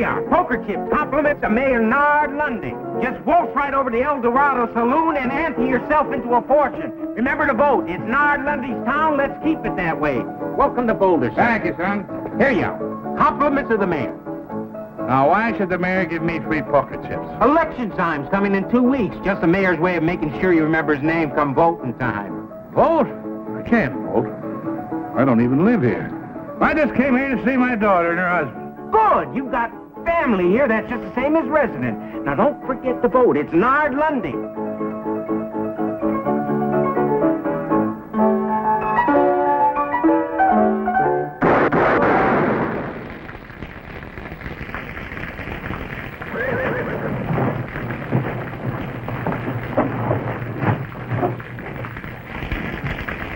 you are. Poker chips, compliments of Mayor Nard Lundy. Just waltz right over to El Dorado Saloon and ante yourself into a fortune. Remember to vote. It's Nard Lundy's town. Let's keep it that way. Welcome to Boulder, sir. Thank you, son. Here you are. Compliments of the mayor. Now, why should the mayor give me free poker chips? Election time's coming in 2 weeks. Just the mayor's way of making sure you remember his name come voting time. Vote? I can't vote. I don't even live here. I just came here to see my daughter and her husband. Good. You've got family here. That's just the same as resident. Now, don't forget to vote. It's Nard Lundy.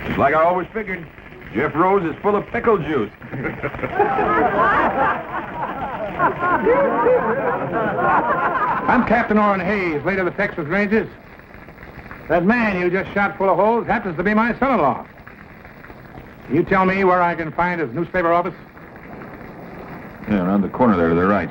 Just like I always figured, Jeff Rose is full of pickle juice. I'm Captain Orrin Hayes, late of the Texas Rangers. That man you just shot full of holes happens to be my son-in-law. You tell me where I can find his newspaper office? Yeah, around the corner there to the right.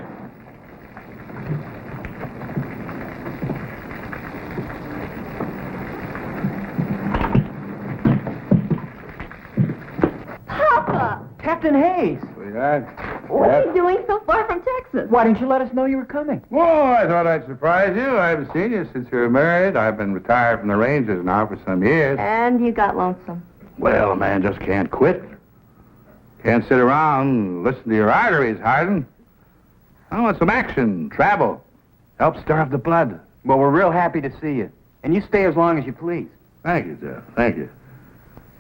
Papa! Captain Hayes. Sweetheart. What are you doing so far from Texas? Why didn't you let us know you were coming? Oh, I thought I'd surprise you. I haven't seen you since you were married. I've been retired from the Rangers now for some years. And you got lonesome. Well, a man just can't quit. Can't sit around and listen to your arteries harden. I want some action, travel. Help stir up the blood. Well, we're real happy to see you. And you stay as long as you please. Thank you, Jeff. Thank you.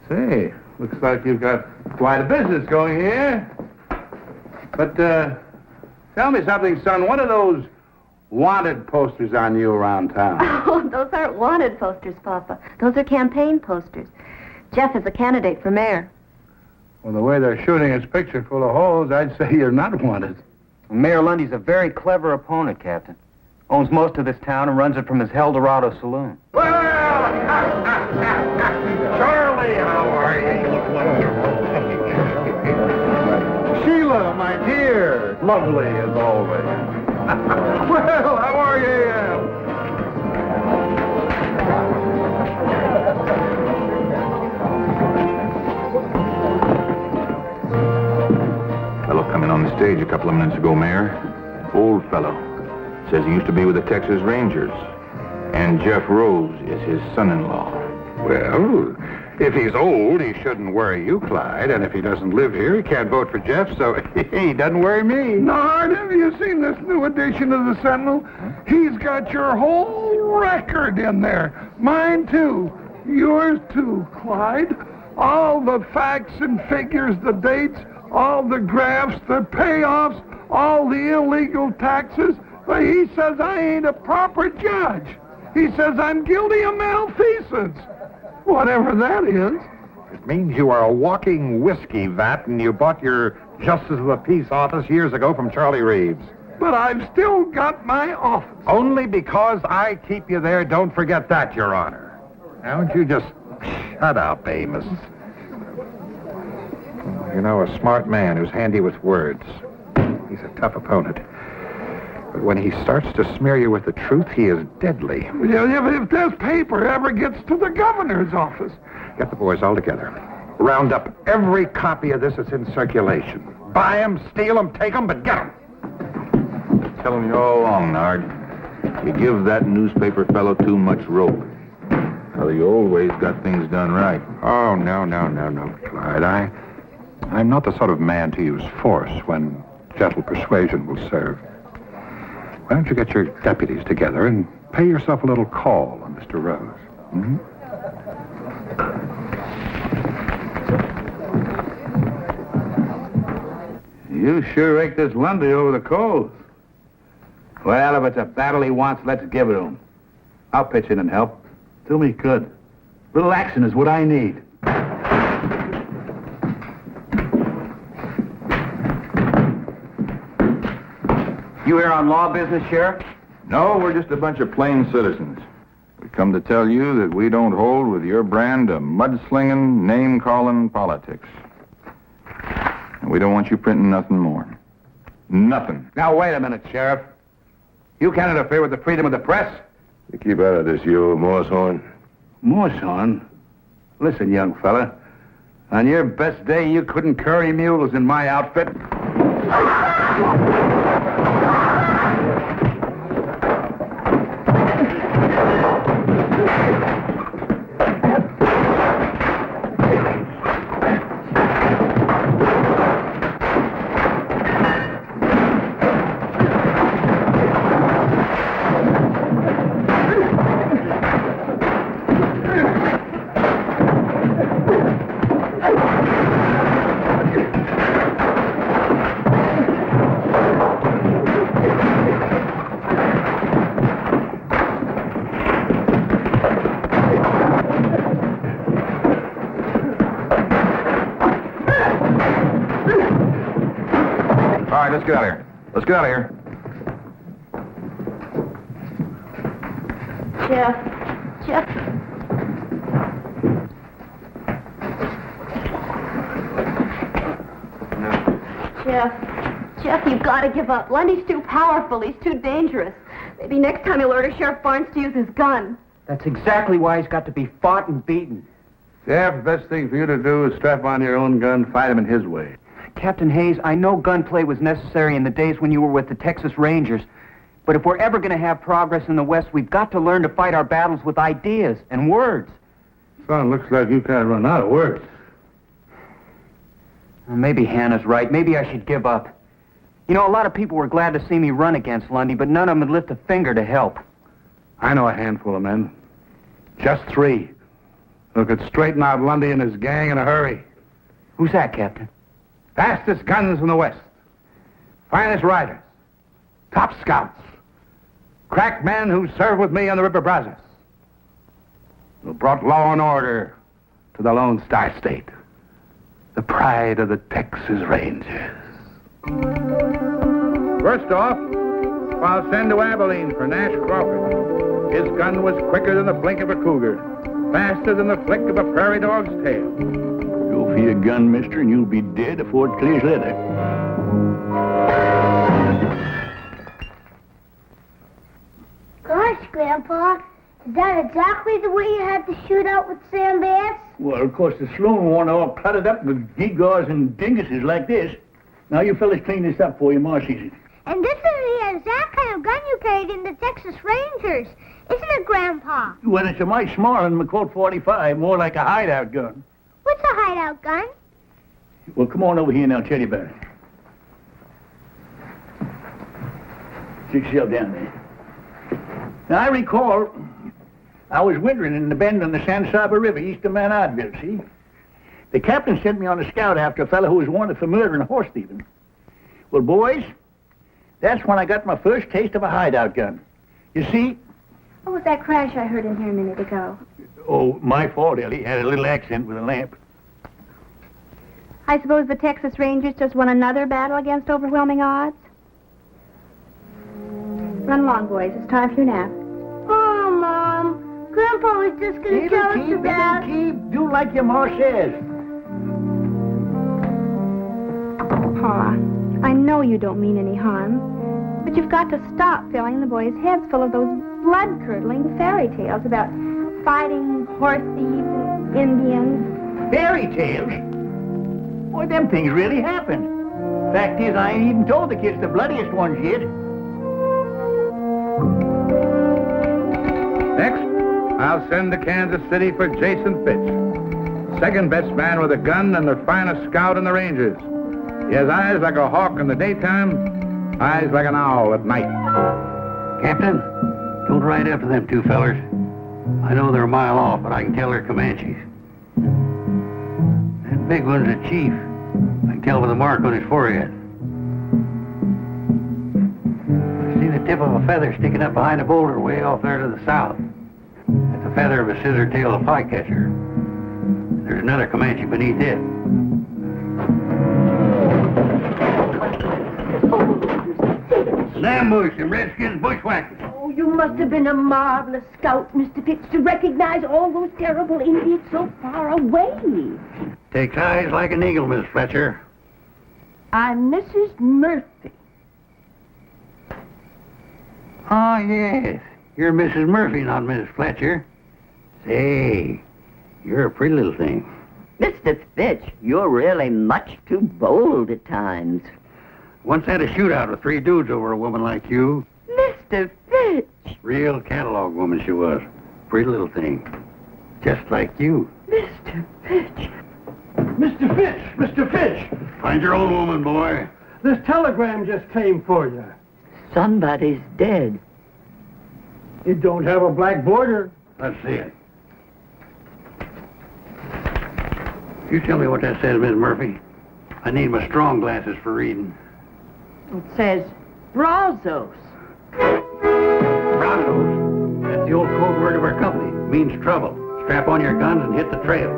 Say, looks like you've got quite a business going here. But, tell me something, son. What are those wanted posters on you around town? Oh, those aren't wanted posters, Papa. Those are campaign posters. Jeff is a candidate for mayor. Well, the way they're shooting his picture full of holes, I'd say you're not wanted. Mayor Lundy's a very clever opponent, Captain. Owns most of this town and runs it from his El Dorado Saloon. Well, Charlie, how are you? Sheila, my dear. Lovely as always. Well, how are you? Fellow coming on the stage a couple of minutes ago, Mayor. Old fellow. Says he used to be with the Texas Rangers. And Jeff Rose is his son-in-law. Well, if he's old, he shouldn't worry you, Clyde. And if he doesn't live here, he can't vote for Jeff, so he doesn't worry me. Nard, have you seen this new edition of the Sentinel? He's got your whole record in there. Mine, too. Yours, too, Clyde. All the facts and figures, the dates, all the graphs, the payoffs, all the illegal taxes. But he says I ain't a proper judge. He says I'm guilty of malfeasance. Whatever that is. It means you are a walking whiskey vat and you bought your Justice of the Peace office years ago from Charlie Reeves. But I've still got my office. Only because I keep you there, don't forget that, Your Honor. Now, won't you just shut up, Amos? You know, a smart man who's handy with words. He's a tough opponent. But when he starts to smear you with the truth, he is deadly. Yeah, but if this paper ever gets to the governor's office. Get the boys all together. Round up every copy of this that's in circulation. Buy them, steal them, take them, but get them. Been telling you all along, Nard. You give that newspaper fellow too much rope. Well, you always got things done right. Oh, no, Clyde. I'm not the sort of man to use force when gentle persuasion will serve. Why don't you get your deputies together and pay yourself a little call on Mr. Rose? Hmm? You sure raked this Lundy over the coals. Well, if it's a battle he wants, let's give it to him. I'll pitch in and help. Do me good. Little action is what I need. You here on law business, Sheriff? No, we're just a bunch of plain citizens. We come to tell you that we don't hold with your brand of mudslinging, name-calling politics. And we don't want you printing nothing more. Nothing. Now, wait a minute, Sheriff. You can't interfere with the freedom of the press. You keep out of this, you old Moosehorn. Moosehorn? Listen, young fella. On your best day, you couldn't curry mules in my outfit. All right, let's get out of here. Let's get out of here. Jeff. Jeff, you've got to give up. Lundy's too powerful. He's too dangerous. Maybe next time he'll order Sheriff Barnes to use his gun. That's exactly why he's got to be fought and beaten. Sheriff, the best thing for you to do is strap on your own gun, fight him in his way. Captain Hayes, I know gunplay was necessary in the days when you were with the Texas Rangers. But if we're ever going to have progress in the West, we've got to learn to fight our battles with ideas and words. Son, looks like you kind of run out of words. Well, maybe Hannah's right. Maybe I should give up. You know, a lot of people were glad to see me run against Lundy, but none of them would lift a finger to help. I know a handful of men. Just 3. Who could straighten out Lundy and his gang in a hurry. Who's that, Captain? Fastest guns in the West. Finest riders. Top scouts. Crack men who served with me on the River Brazos. Who brought law and order to the Lone Star State. The pride of the Texas Rangers. First off, I'll send to Abilene for Nash Crawford. His gun was quicker than the blink of a cougar. Faster than the flick of a prairie dog's tail. Go for your gun, mister, and you'll be dead afore it clears leather. Gosh, Grandpa, is that exactly the way you had to shoot out with Sam Bass? Well, of course, the saloon wasn't all cluttered up with gewgaws and dinguses like this. Now, you fellas clean this up for you, Ma sees it. And this is the exact kind of gun you carried in the Texas Rangers, isn't it, Grandpa? Well, it's a mite smaller than my Colt 45, more like a hideout gun. What's a hideout gun? Well, come on over here and I'll tell you about it. Sit yourself down there. Now, I recall I was wintering in the bend on the San Saba River east of Mount Oddville, see? The captain sent me on a scout after a fellow who was wanted for murder and horse thieving. Well, boys, that's when I got my first taste of a hideout gun. You see... What was that crash I heard in here a minute ago? Oh, my fault, Ellie. Had a little accident with a lamp. I suppose the Texas Rangers just won another battle against overwhelming odds? Run along, boys. It's time for your nap. Oh, Mom, Grandpa was just going to tell us about... Keep. Do like your ma says. Pa, I know you don't mean any harm, but you've got to stop filling the boys' heads full of those blood-curdling fairy tales about fighting horse thieves and Indians. Fairy tales? Boy, them things really happen. Fact is, I ain't even told the kids the bloodiest ones yet. Next, I'll send to Kansas City for Jason Fitch. Second best man with a gun and the finest scout in the Rangers. He has eyes like a hawk in the daytime, eyes like an owl at night. Captain, don't ride after them 2 fellers. I know they're a mile off, but I can tell they're Comanches. That big one's a chief. I can tell by the mark on his forehead. I see the tip of a feather sticking up behind a boulder way off there to the south. That's the feather of a scissor-tailed flycatcher. There's another Comanche beneath it. An ambush, some redskins bushwhackers. Oh, you must have been a marvelous scout, Mr. Fitz, to recognize all those terrible Indians so far away. Takes eyes like an eagle, Miss Fletcher. I'm Mrs. Murphy. Oh, yes. You're Mrs. Murphy, not Mrs. Fletcher. Say, you're a pretty little thing. Mr. Fitch, you're really much too bold at times. Once had a shootout with 3 dudes over a woman like you. Mr. Fitch! Real catalog woman she was. Pretty little thing. Just like you. Mr. Fitch! Mr. Fitch! Mr. Fitch! Find your own woman, boy. This telegram just came for you. Somebody's dead. It don't have a black border. Let's see it. You tell me what that says, Miss Murphy. I need my strong glasses for reading. It says Brazos. Brazos? That's the old code word of our company. It means trouble. Strap on your guns and hit the trail.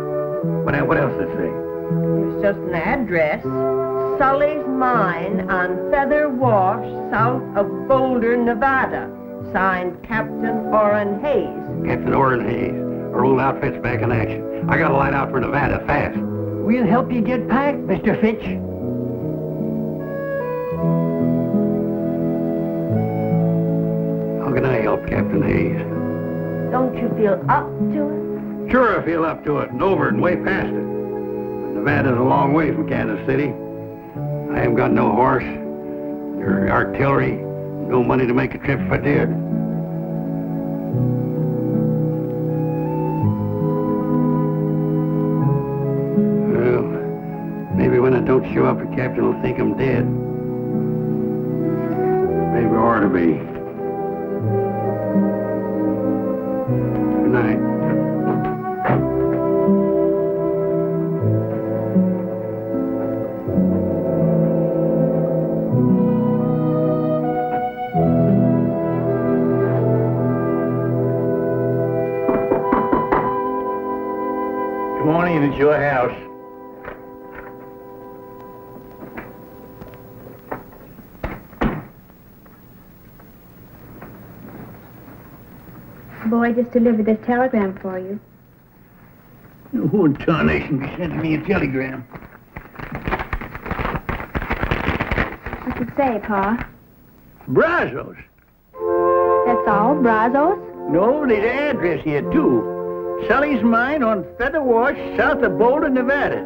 What else does it say? It's just an address. Sully's Mine on Feather Wash, south of Boulder, Nevada. Signed Captain Orrin Hayes. Captain Orrin Hayes. Our old outfit's back in action. I gotta light out for Nevada fast. We'll help you get packed, Mr. Fitch. How can I help, Captain Hayes? Don't you feel up to it? Sure, I feel up to it, and over and way past it. But Nevada's a long way from Kansas City. I haven't got no horse, or artillery, no money to make a trip if I did. Well, maybe when I don't show up, the captain will think I'm dead. Maybe I ought to be. Good night. Come on in, it's your house. The boy just delivered this telegram for you. Who in tarnation be sending me a telegram? What's it say, Pa? Brazos. That's all? Brazos? No, there's an address here, too. Sully's Mine on Feather Wash, south of Boulder, Nevada.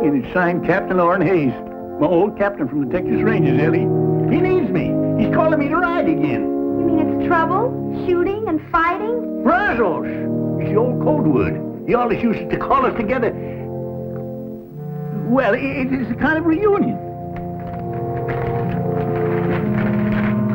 And it's signed Captain Orrin Hayes, my old captain from the Texas Rangers, Ellie. He needs me. He's calling me to ride again. You mean it's trouble? Shooting and fighting? Brazos. It's the old code word. He always uses to call us together. Well, it is a kind of reunion.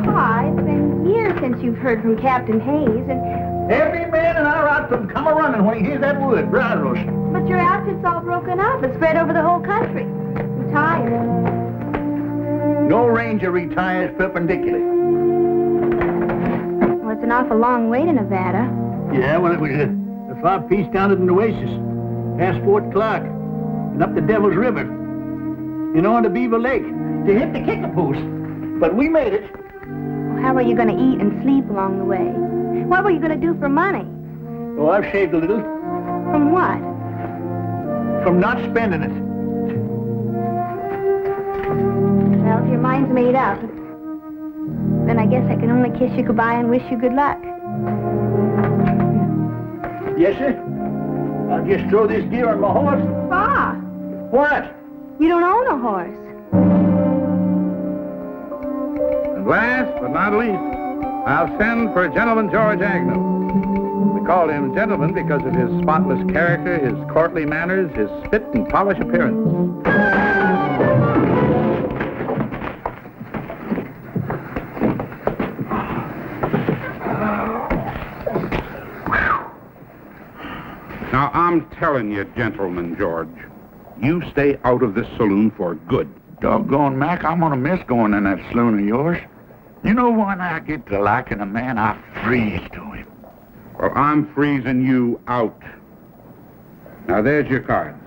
Pa, it's been years since you've heard from Captain Hayes, and... Every man in our outfit come a-running when he hears that word, Brazos. But your outfit's all broken up. It's spread over the whole country. I'm tired. No ranger retires perpendicular. Well, it's an awful long way to Nevada. Yeah, well, it was a far piece down to the Nueces, past Fort Clark, and up the Devil's River, and on to Beaver Lake, to hit the kicker post. But we made it. Well, how are you going to eat and sleep along the way? What were you going to do for money? Oh, I've saved a little. From what? From not spending it. Well, if your mind's made up, then I guess I can only kiss you goodbye and wish you good luck. Yes, sir. I'll just throw this gear on my horse. Pa! What? You don't own a horse. And last but not least, I'll send for Gentleman George Agnew. We call him gentleman because of his spotless character, his courtly manners, his fit and polished appearance. Now, I'm telling you, Gentleman George, you stay out of this saloon for good. Doggone, Mac, I'm gonna miss going in that saloon of yours. You know, when I get to liking a man, I freeze to him. Well, I'm freezing you out. Now, there's your cards.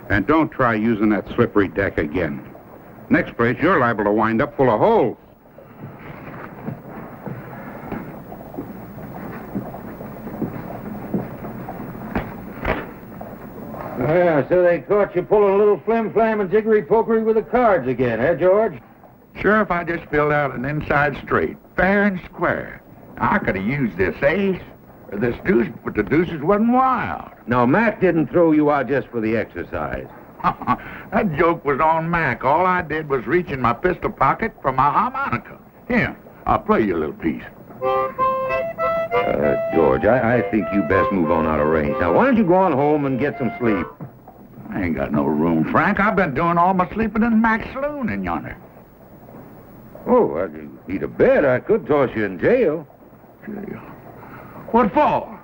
And don't try using that slippery deck again. Next place, you're liable to wind up full of holes. Yeah, so they caught you pulling a little flim-flam and jiggery-pokery with the cards again, eh, George? Sheriff, I just filled out an inside straight, fair and square. I could have used this ace or this deuce, but the deuces wasn't wild. No, Mac didn't throw you out just for the exercise. That joke was on Mac. All I did was reach in my pistol pocket for my harmonica. Here, I'll play you a little piece. George, I think you best move on out of range. Now, why don't you go on home and get some sleep? I ain't got no room, Frank. I've been doing all my sleeping in Mac's saloon in yonder. Oh, well, you need a bed. I could toss you in jail. Jail? What for?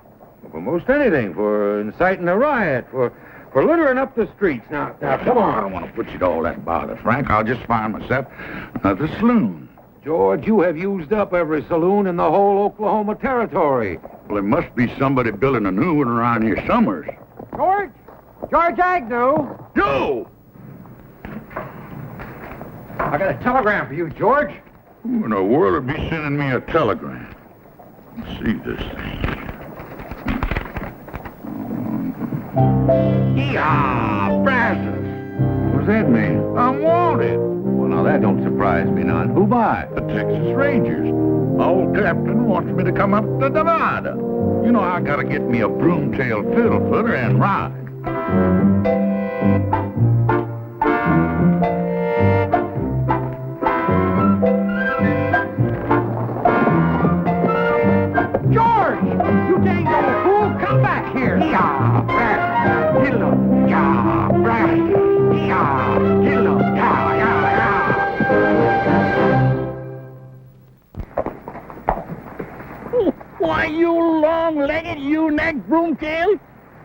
For most anything. For inciting a riot. For littering up the streets. Now, come on. I don't want to put you to all that bother, Frank. I'll just find myself another saloon. George, you have used up every saloon in the whole Oklahoma territory. Well, there must be somebody building a new one around here somewhere. George? George Agnew? Joe! I got a telegram for you, George. Who in the world would be sending me a telegram? Let's see this thing. Yeehaw! Brazos! What's that mean? I'm wanted. Well, now, that don't surprise me none. Who by? The Texas Rangers. My old captain wants me to come up to Nevada. You know, I gotta get me a broom-tailed fiddle-footer and ride. George! You dang old fool! Come back here! Yeehaw! Brazos! Get him! Yeehaw! Brazos! Yeehaw! Get him! Yeehaw! Why, you long-legged, you-necked broomtail?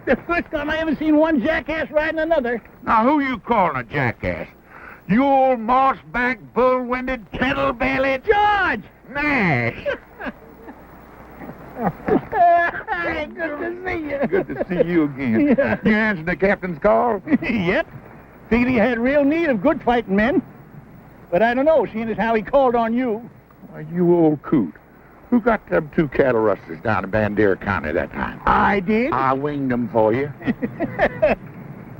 The first time I ever seen one jackass riding another. Now, who you calling a jackass? You old moss-backed, bull-winded, kettle-bellied... George! Nash! Hey, good to see you. Good to see you again. Yeah. You answered the captain's call? Yep. Figured he had real need of good fighting men. But I don't know, seeing as how he called on you. Why, you old coot. Who got them 2 cattle rustlers down in Bandera County that time? I did. I winged them for you.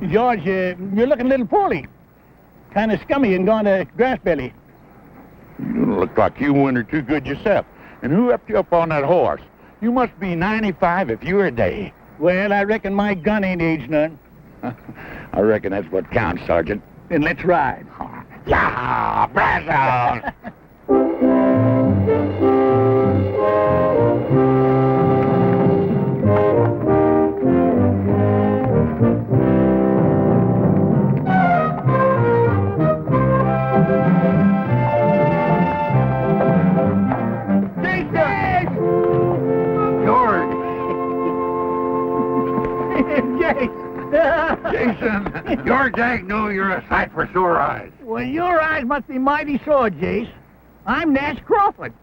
George, you're looking a little poorly. Kind of scummy and gone to grass belly. You look like you wintered too good yourself. And who upped you up on that horse? You must be 95 if you're a day. Well, I reckon my gun ain't aged none. I reckon that's what counts, Sergeant. Then let's ride. Yeah, Brazos! Jason, George Agnew, you're a sight for sore eyes. Well, your eyes must be mighty sore, Jace. I'm Nash Crawford.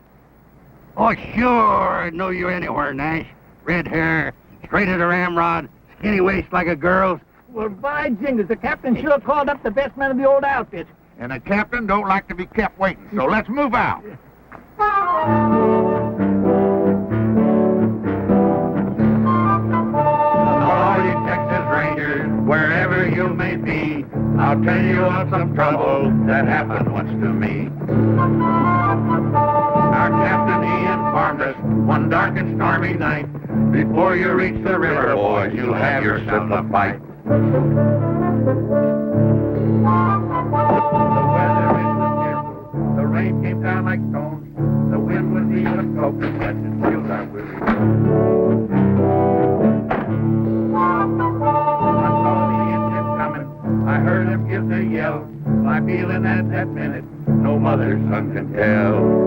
Oh, sure. I know you anywhere, Nash. Red hair, straight as a ramrod, skinny waist like a girl's. Well, by jingles, the captain sure called up the best man of the old outfit. And a captain don't like to be kept waiting, so let's move out. All you Texas Rangers, wherever you may be, I'll tell you of some trouble that happened once to me. Our captain, he informed us one dark and stormy night, before you reach the river, boys, you'll have yourself a fight. The weather was fearful, the rain came down like stones, the wind was even cold, that it chilled our weary. I saw the Indians coming, I heard them give their yell, my feeling at that minute, no mother's son can tell.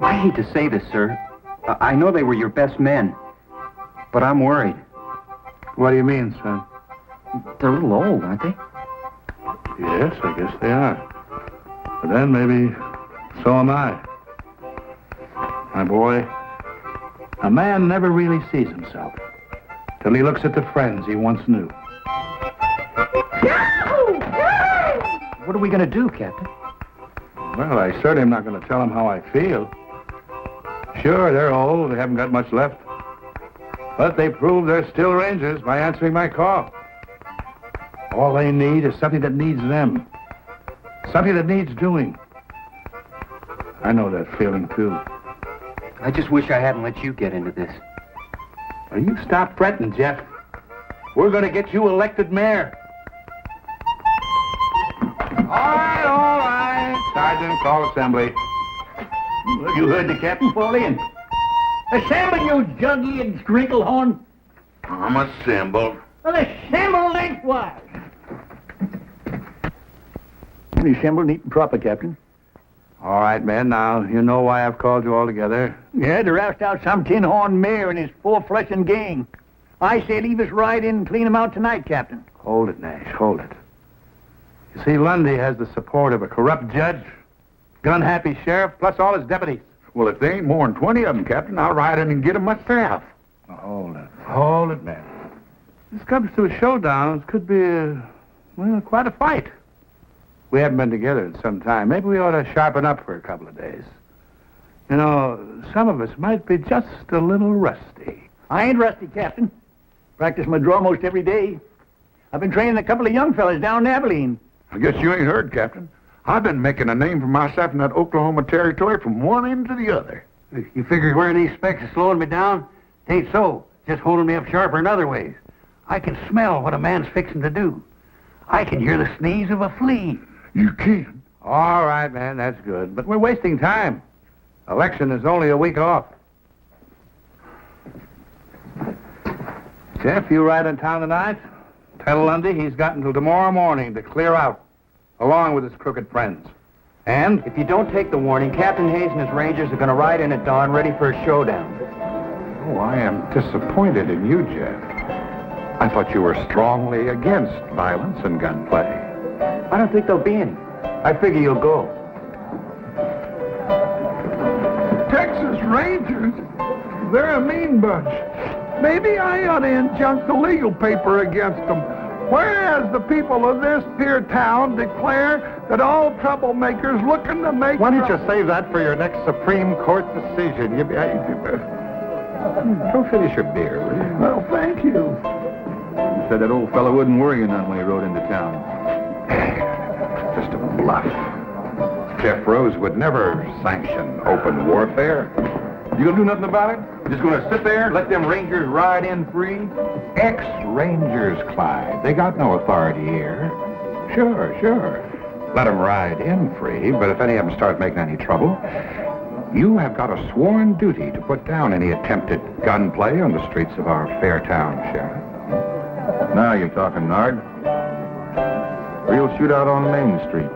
I hate to say this, sir. I know they were your best men, but I'm worried. What do you mean, son? They're a little old, aren't they? Yes, I guess they are. But then maybe so am I. My boy, a man never really sees himself till he looks at the friends he once knew. What are we going to do, Captain? Well, I certainly am not going to tell them how I feel. Sure, they're old. They haven't got much left. But they prove they're still Rangers by answering my call. All they need is something that needs them. Something that needs doing. I know that feeling, too. I just wish I hadn't let you get into this. Well, you stop fretting, Jeff. We're going to get you elected mayor. All right. Sergeant, call assembly. You heard the captain fall in. Assemble, you jug-eared sprinkle-horn. I'm assembled. Well, assemble lengthwise. Assemble neat and proper, Captain. All right, men. Now, you know why I've called you all together. Yeah, to roust out some tin-horn mayor and his four-flushing gang. I say leave us right in and clean him out tonight, Captain. Hold it, Nash. Hold it. You see, Lundy has the support of a corrupt judge, gun-happy sheriff, plus all his deputies. Well, if there ain't more than 20 of them, Captain, I'll ride in and get them myself. Now, hold it. Hold it, man. This comes to a showdown. It could be, quite a fight. We haven't been together in some time. Maybe we ought to sharpen up for a couple of days. You know, some of us might be just a little rusty. I ain't rusty, Captain. Practice my draw most every day. I've been training a couple of young fellas down in Abilene. I guess you ain't heard, Captain. I've been making a name for myself in that Oklahoma territory from one end to the other. You figure wearing these specs is slowing me down? It ain't so. Just holding me up sharper in other ways. I can smell what a man's fixing to do. I can hear the sneeze of a flea. You can? All right, man, that's good. But we're wasting time. Election is only a week off. Jeff, you ride in town tonight? Tell Lundy he's got until tomorrow morning to clear out, along with his crooked friends. And If you don't take the warning, Captain Hayes and his Rangers are going to ride in at dawn ready for a showdown. Oh, I am disappointed in you, Jeff. I thought you were strongly against violence and gunplay. I don't think there'll be any. I figure you'll go. Texas Rangers? They're a mean bunch. Maybe I ought to injunct the legal paper against them. Whereas the people of this here town declare that all troublemakers looking to make... Why don't you save that for your next Supreme Court decision? Go finish your beer, will you? Well, thank you. Said that old fellow wouldn't worry you none when he rode into town. Just a bluff. Jeff Rose would never sanction open warfare. You gonna do nothing about it? Just gonna sit there, let them Rangers ride in free? Ex-Rangers, Clyde. They got no authority here. Sure. Let them ride in free, but if any of them start making any trouble, you have got a sworn duty to put down any attempted gunplay on the streets of our fair town, Sheriff. Now you're talking, Nard. Real shootout on Main Street.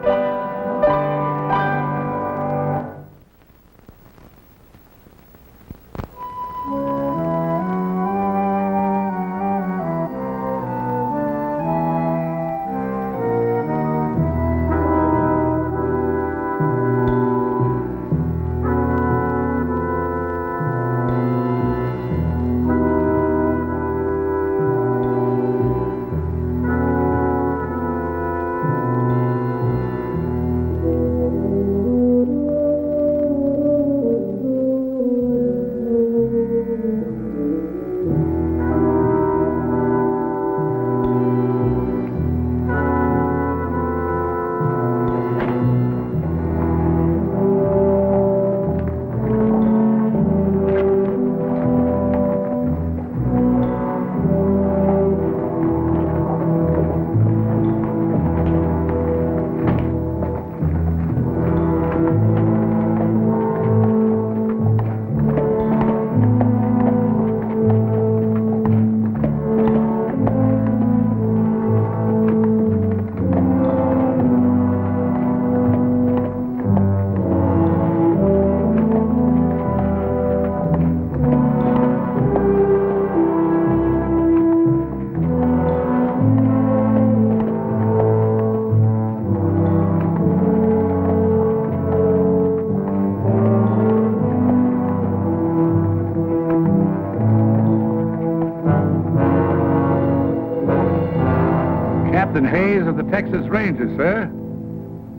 Captain Hayes of the Texas Rangers, sir.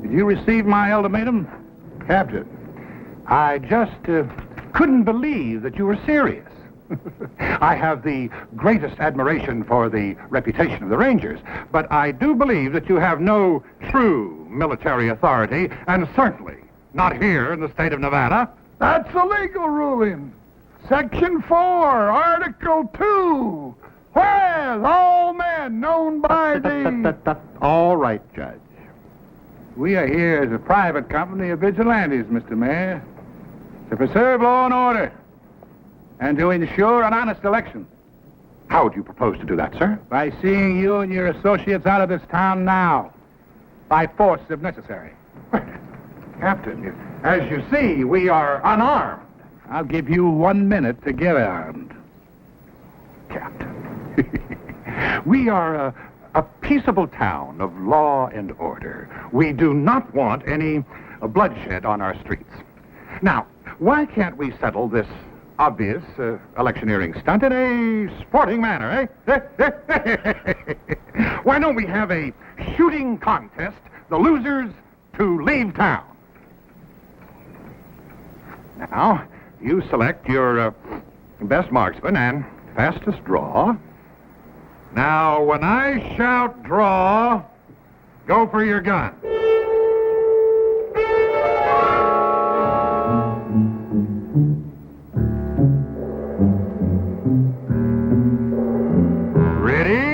Did you receive my ultimatum? Captain, I just couldn't believe that you were serious. I have the greatest admiration for the reputation of the Rangers, but I do believe that you have no true military authority, and certainly not here in the state of Nevada. That's a legal ruling. Section 4, Article 2. Whereas all men known by the... All right, Judge. We are here as a private company of vigilantes, Mr. Mayor, to preserve law and order and to ensure an honest election. How would you propose to do that, sir? By seeing you and your associates out of this town now, by force if necessary. Captain, as you see, we are unarmed. I'll give you 1 minute to get armed. Captain. We are a peaceable town of law and order. We do not want any bloodshed on our streets. Now, why can't we settle this obvious electioneering stunt in a sporting manner, eh? Why don't we have a shooting contest, the losers to leave town? Now, you select your best marksman and fastest draw. Now, when I shout draw, go for your gun. Ready?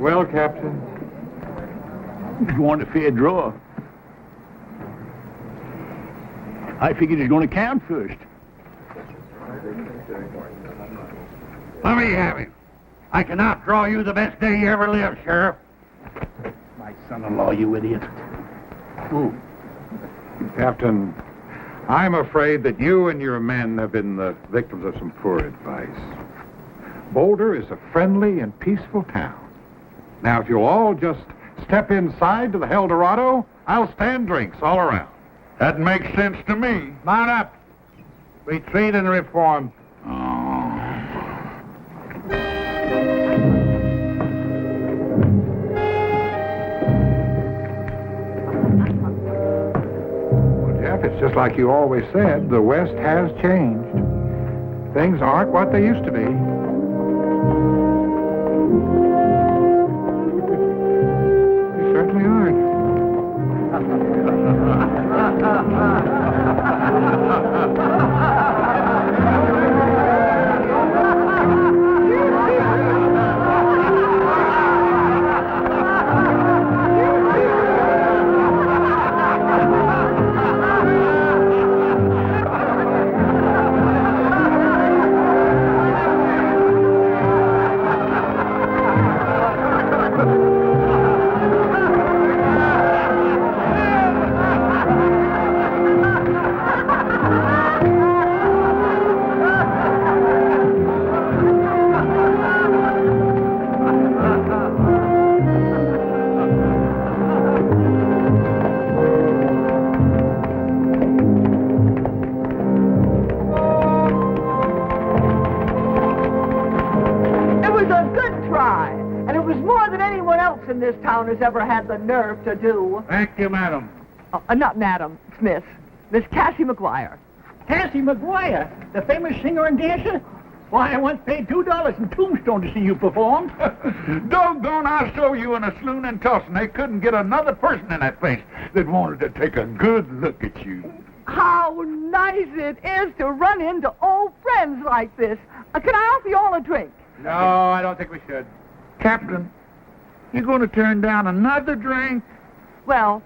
Well, Captain, You want a fair draw? I figured it's going to count first. Let me have him. I can outdraw you the best day you ever lived, Sheriff. My son-in-law, you idiot. Ooh. Captain, I'm afraid that you and your men have been the victims of some poor advice. Boulder is a friendly and peaceful town. Now, if you'll all just step inside to the El Dorado, I'll stand drinks all around. That makes sense to me. Mount up. Retreat and reform. Well, Jeff, it's just like you always said, the West has changed. Things aren't what they used to be. They certainly aren't. This town has ever had the nerve to do. Thank you, madam. Not Madam Smith. Miss Cassie McGuire. Cassie McGuire, the famous singer and dancer? Why, I once paid $2 in Tombstone to see you perform. Doggone, I saw you in a saloon in Tulsa. They couldn't get another person in that place that wanted to take a good look at you. How nice it is to run into old friends like this. Can I offer you all a drink? No, I don't think we should. Captain, you going to turn down another drink? Well,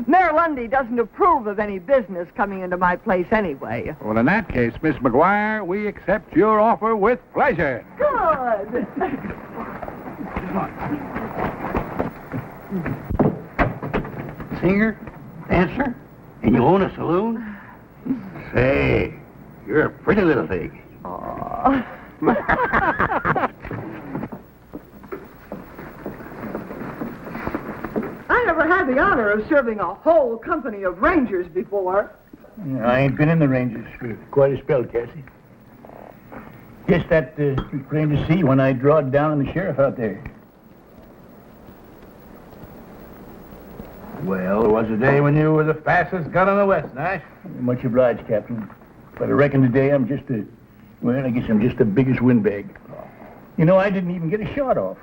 Mayor Lundy doesn't approve of any business coming into my place anyway. Well, in that case, Miss McGuire, we accept your offer with pleasure. Good. Singer? Dancer? And you own a saloon? Say, you're a pretty little thing. Aw. I never had the honor of serving a whole company of rangers before. I ain't been in the Rangers for quite a spell, Cassie. Guess that was plain to see when I drawed down on the sheriff out there. Well, there was a day when you were the fastest gun in the West, Nash. Much obliged, Captain. But I reckon today I'm just the biggest windbag. You know, I didn't even get a shot off.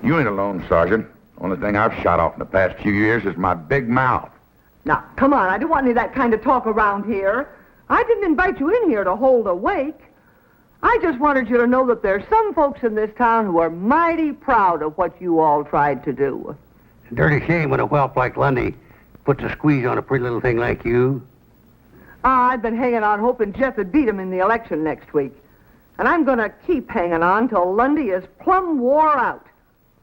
You ain't alone, Sergeant. Only thing I've shot off in the past few years is my big mouth. Now, come on, I don't want any of that kind of talk around here. I didn't invite you in here to hold a wake. I just wanted you to know that there's some folks in this town who are mighty proud of what you all tried to do. Dirty shame when a whelp like Lundy puts a squeeze on a pretty little thing like you. I've been hanging on hoping Jeff would beat him in the election next week. And I'm going to keep hanging on till Lundy is plumb wore out.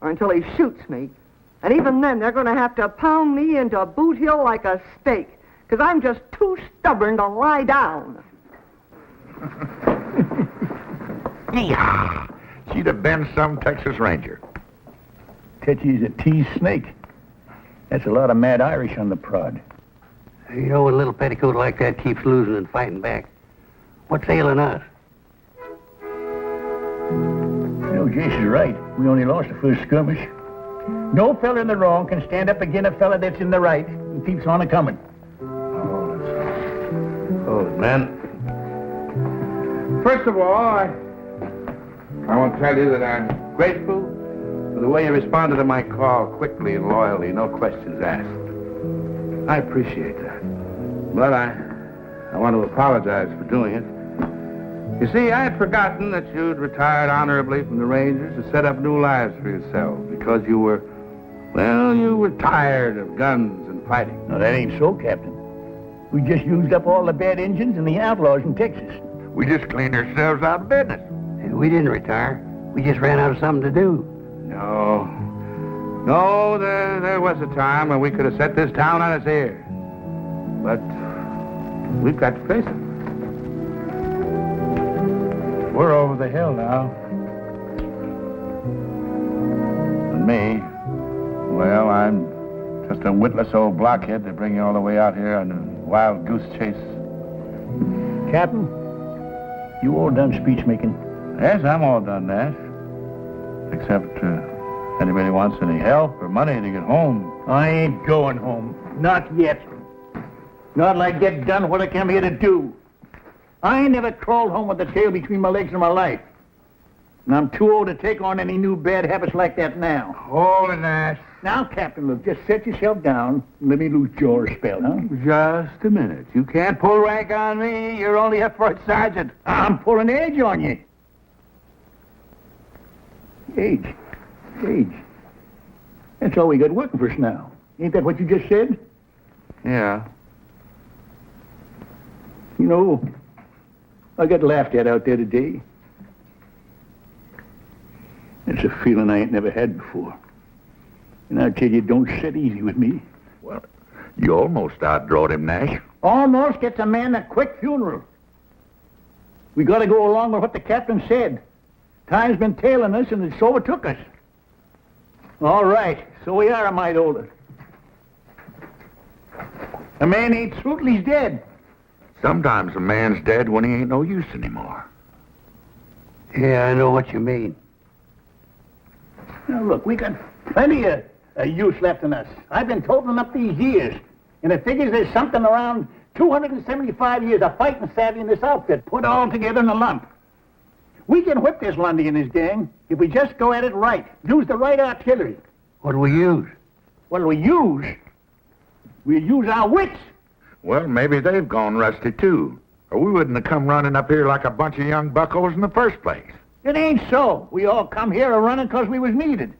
Or until he shoots me. And even then, they're going to have to pound me into Boot Hill like a steak. Because I'm just too stubborn to lie down. Yeah, she'd have been some Texas Ranger. Tetchy's a teased snake. That's a lot of mad Irish on the prod. You know, when a little petticoat like that keeps losing and fighting back, what's ailing us? You know, Jason's right. We only lost the first skirmish. No fella in the wrong can stand up against a fella that's in the right and keeps on a-coming. Oh, man. First of all, I want to tell you that I'm grateful for the way you responded to my call quickly and loyally, no questions asked. I appreciate that. But I want to apologize for doing it. You see, I had forgotten that you'd retired honorably from the Rangers to set up new lives for yourself because you were tired of guns and fighting. No, that ain't so, Captain. We just used up all the bad engines and the outlaws in Texas. We just cleaned ourselves out of business. We didn't retire. We just ran out of something to do. No, there was a time when we could have set this town on its ear. But we've got to face it. We're over the hill now. And me, well, I'm just a witless old blockhead to bring you all the way out here on a wild goose chase. Captain, you all done speech making? Yes, I'm all done, Nash. Except anybody wants any help or money to get home. I ain't going home. Not yet. Not till I get done what I came here to do. I ain't never crawled home with the tail between my legs in my life. And I'm too old to take on any new bad habits like that now. Hold it, Nash. Now, Captain, look, just set yourself down and let me lose your spell, huh? Just a minute. You can't pull rank on me. You're only a first sergeant. I'm pulling age on you. Age. That's all we got working for us now. Ain't that what you just said? Yeah. You know, I got laughed at out there today. It's a feeling I ain't never had before. And I tell you, it don't sit easy with me. Well, you almost outdrawed him, Nash. Almost gets a man a quick funeral. We got to go along with what the captain said. Time's been tailing us, and it's overtook us. All right, so we are a mite older. A man ain't through till he's dead. Sometimes a man's dead when he ain't no use anymore. Yeah, I know what you mean. Now, look, we got plenty of use left in us. I've been totaling up these years, and it figures there's something around 275 years of fighting savvy in this outfit, put all together in a lump. We can whip this Lundy and his gang if we just go at it right, use the right artillery. What do we use? What do we use? We use our wits. Well, maybe they've gone rusty, too. Or we wouldn't have come running up here like a bunch of young buckos in the first place. It ain't so. We all come here a-running 'cause we was needed.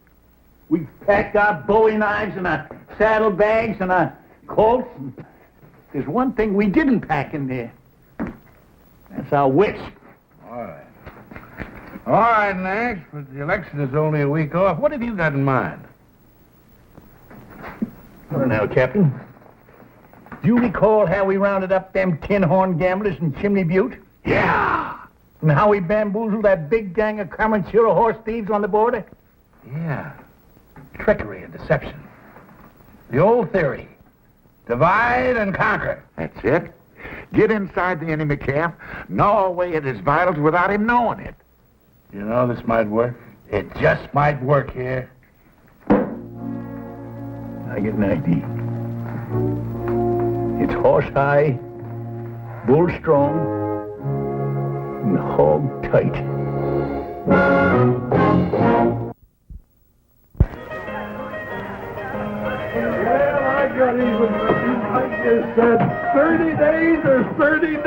We packed our bowie knives and our saddlebags and our Colts. There's one thing we didn't pack in there. That's our wits. All right, Nash, but the election is only a week off. What have you got in mind? Well, now, Captain, Do you recall how we rounded up them tin-horn gamblers in Chimney Butte? Yeah. And how we bamboozled that big gang of Comanchero horse thieves on the border? Yeah. Trickery and deception. The old theory. Divide and conquer. That's it. Get inside the enemy camp, gnaw away at his vitals without him knowing it. You know this might work? It just might work here. I get an idea. It's horse high, bull strong, and hog tight. Well, I got even with you. I just said 30 days or $30.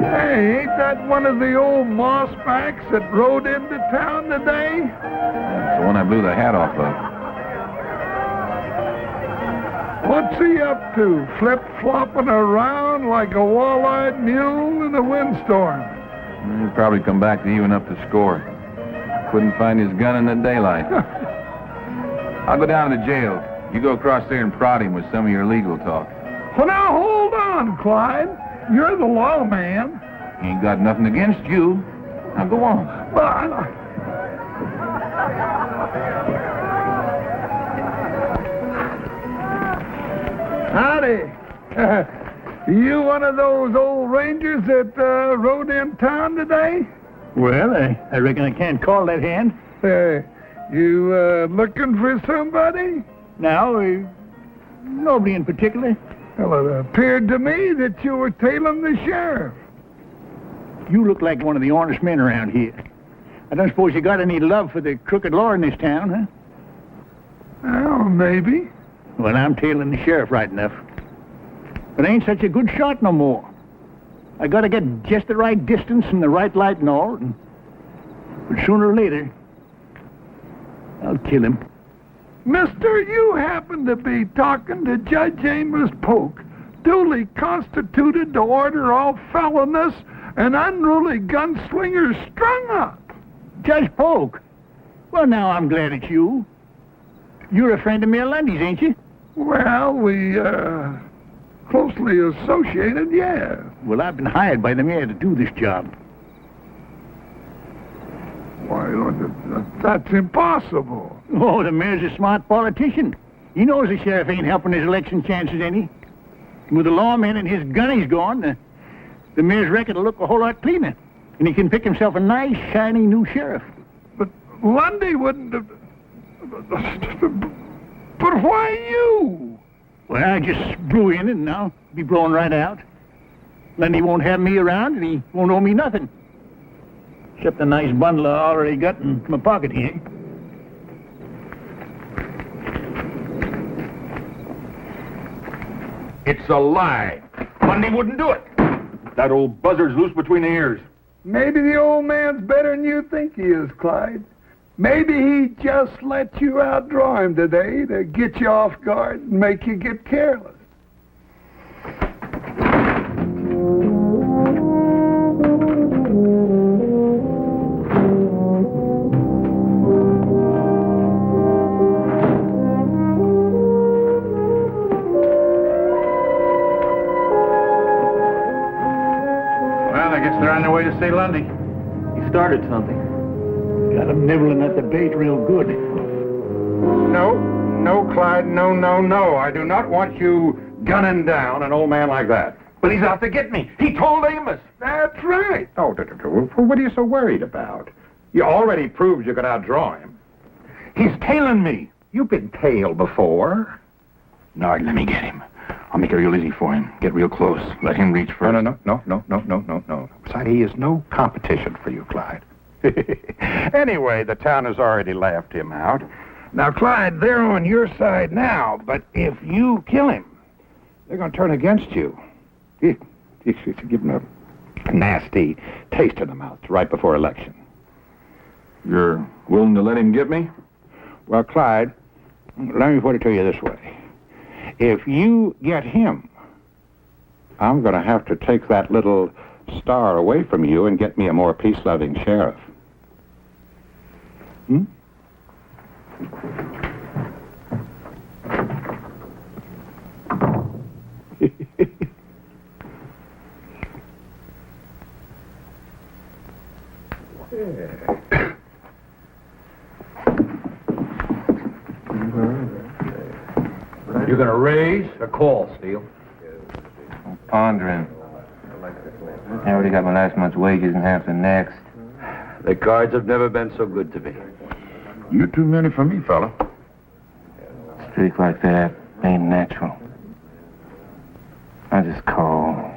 Hey, ain't that one of the old mossbacks that rode into town today? That's the one I blew the hat off of. What's he up to? Flip-flopping around like a wall-eyed mule in a windstorm. He'll probably come back to even up the score. Couldn't find his gun in the daylight. I'll go down to the jail. You go across there and prod him with some of your legal talk. Well, now, hold on, Clyde. You're the lawman. He ain't got nothing against you. Now go on. Well, howdy. You one of those old rangers that rode in town today? Well, I reckon I can't call that hand. You looking for somebody? No, nobody in particular. Well, it appeared to me that you were tailing the sheriff. You look like one of the honest men around here. I don't suppose you got any love for the crooked law in this town, huh? Well, maybe. Well, I'm tailing the sheriff right enough. But I ain't such a good shot no more. I gotta get just the right distance and the right light and all. But sooner or later, I'll kill him. Mister, you happen to be talking to Judge Amos Polk, duly constituted to order all felonious and unruly gunslingers strung up. Judge Polk? Well, now I'm glad it's you. You're a friend of Mayor Lundy's, ain't you? Well, we, closely associated, yeah. Well, I've been hired by the mayor to do this job. Why, that's impossible. Oh, the mayor's a smart politician. He knows the sheriff ain't helping his election chances any. With the lawman and his gunnies gone, the mayor's record will look a whole lot cleaner. And he can pick himself a nice, shiny new sheriff. But Lundy wouldn't have... But why you? Well, I just blew in and I'll be blowing right out. Lundy won't have me around and he won't owe me nothing. Except the nice bundle I already got in my pocket here. It's a lie. Lundy wouldn't do it. That old buzzard's loose between the ears. Maybe the old man's better than you think he is, Clyde. Maybe he just let you outdraw him today to get you off guard and make you get careless. Well, I guess they're on their way to see Lundy. You started something. Got him nibbling at the bait real good. No, Clyde, no. I do not want you gunning down an old man like that. But he's out to get me. He told Amos. That's right. Oh, what are you so worried about? You already proved you could outdraw him. He's tailing me. You've been tailed before. Nard, let me get him. I'll make it real easy for him. Get real close. Let him reach first. No. Besides, he is no competition for you, Clyde. Anyway, the town has already laughed him out. Now, Clyde, they're on your side now, but if you kill him, They're going to turn against you. You should give them a nasty taste in the mouth right before election. You're willing to let him get me? Well, Clyde, let me put it to you this way. If you get him, I'm going to have to take that little star away from you and get me a more peace-loving sheriff. You gonna raise or call, Steele? I'm pondering. I already got my last month's wages and half the next. The cards have never been so good to me. You too many for me, fella. A streak like that ain't natural. I just call.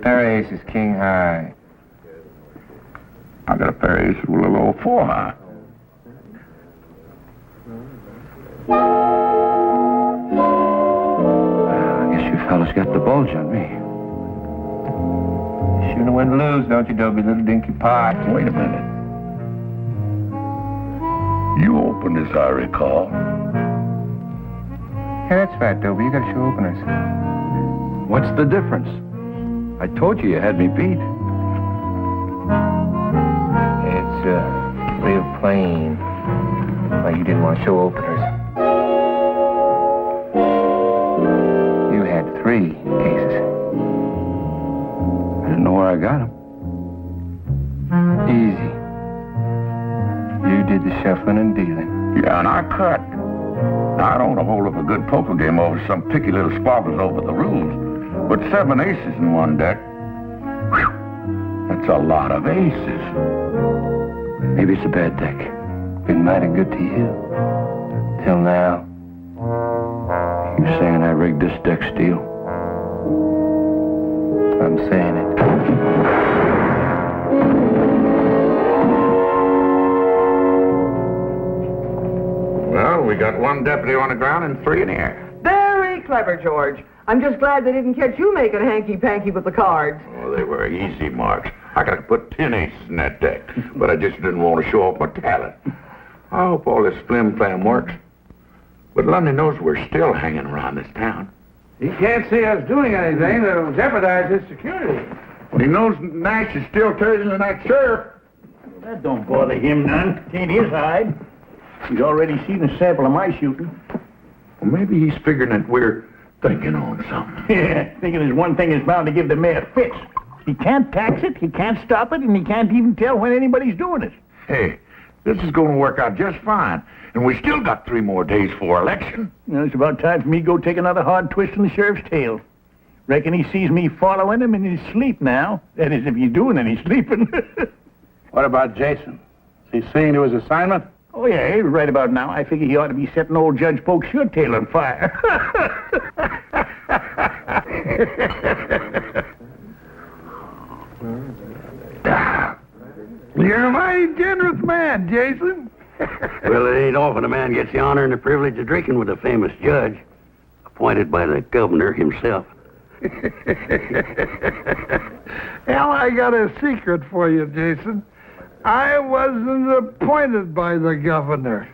Pair of aces, king high. I got a pair of aces with a little 4 high. I guess you fellas got the bulge on me. You shouldn't win to lose, don't you, Dobie, little dinky pot? Wait a minute. You opened this, I recall. Yeah, that's right, Dobie. You gotta show openers. What's the difference? I told you had me beat. It's, real plain. Why you didn't want to show openers. You had 3 aces. I didn't know where I got them. Easy. You did the shuffling and dealing. Yeah, and I cut. Now, I don't hold up a good poker game over some picky little squabbles over the rules. But 7 aces in one deck, whew, that's a lot of aces. Maybe it's a bad deck. Been mighty good to you. Till now. You're saying I rigged this deck, Steele? I'm saying it. Well, we got 1 deputy on the ground and 3 in the air. Very clever, George. I'm just glad they didn't catch you making hanky-panky with the cards. Oh, they were easy marks. I could have put 10 aces in that deck, but I just didn't want to show off my talent. I hope all this flim-flam works. But Lundy knows we're still hanging around this town. He can't see us doing anything that'll jeopardize his security. Well, he knows Nash is still carrying the night sheriff. Well, that don't bother him none. It ain't his hide. He's already seen a sample of my shooting. Well, maybe he's figuring that we're thinking on something. Yeah, thinking there's one thing that's bound to give the mayor fits. He can't tax it, he can't stop it, and he can't even tell when anybody's doing it. Hey, this is going to work out just fine. And we still got 3 more days for election. You know, it's about time for me to go take another hard twist in the sheriff's tail. Reckon he sees me following him in his sleep now. That is, if he's doing any sleeping. What about Jason? Is he seeing to his assignment? Oh, yeah, right about now. I figure he ought to be setting old Judge Polk's shirt tail on fire. You're a mighty generous man, Jason. Well, it ain't often a man gets the honor and the privilege of drinking with a famous judge, appointed by the governor himself. Well, I got a secret for you, Jason. I wasn't appointed by the governor.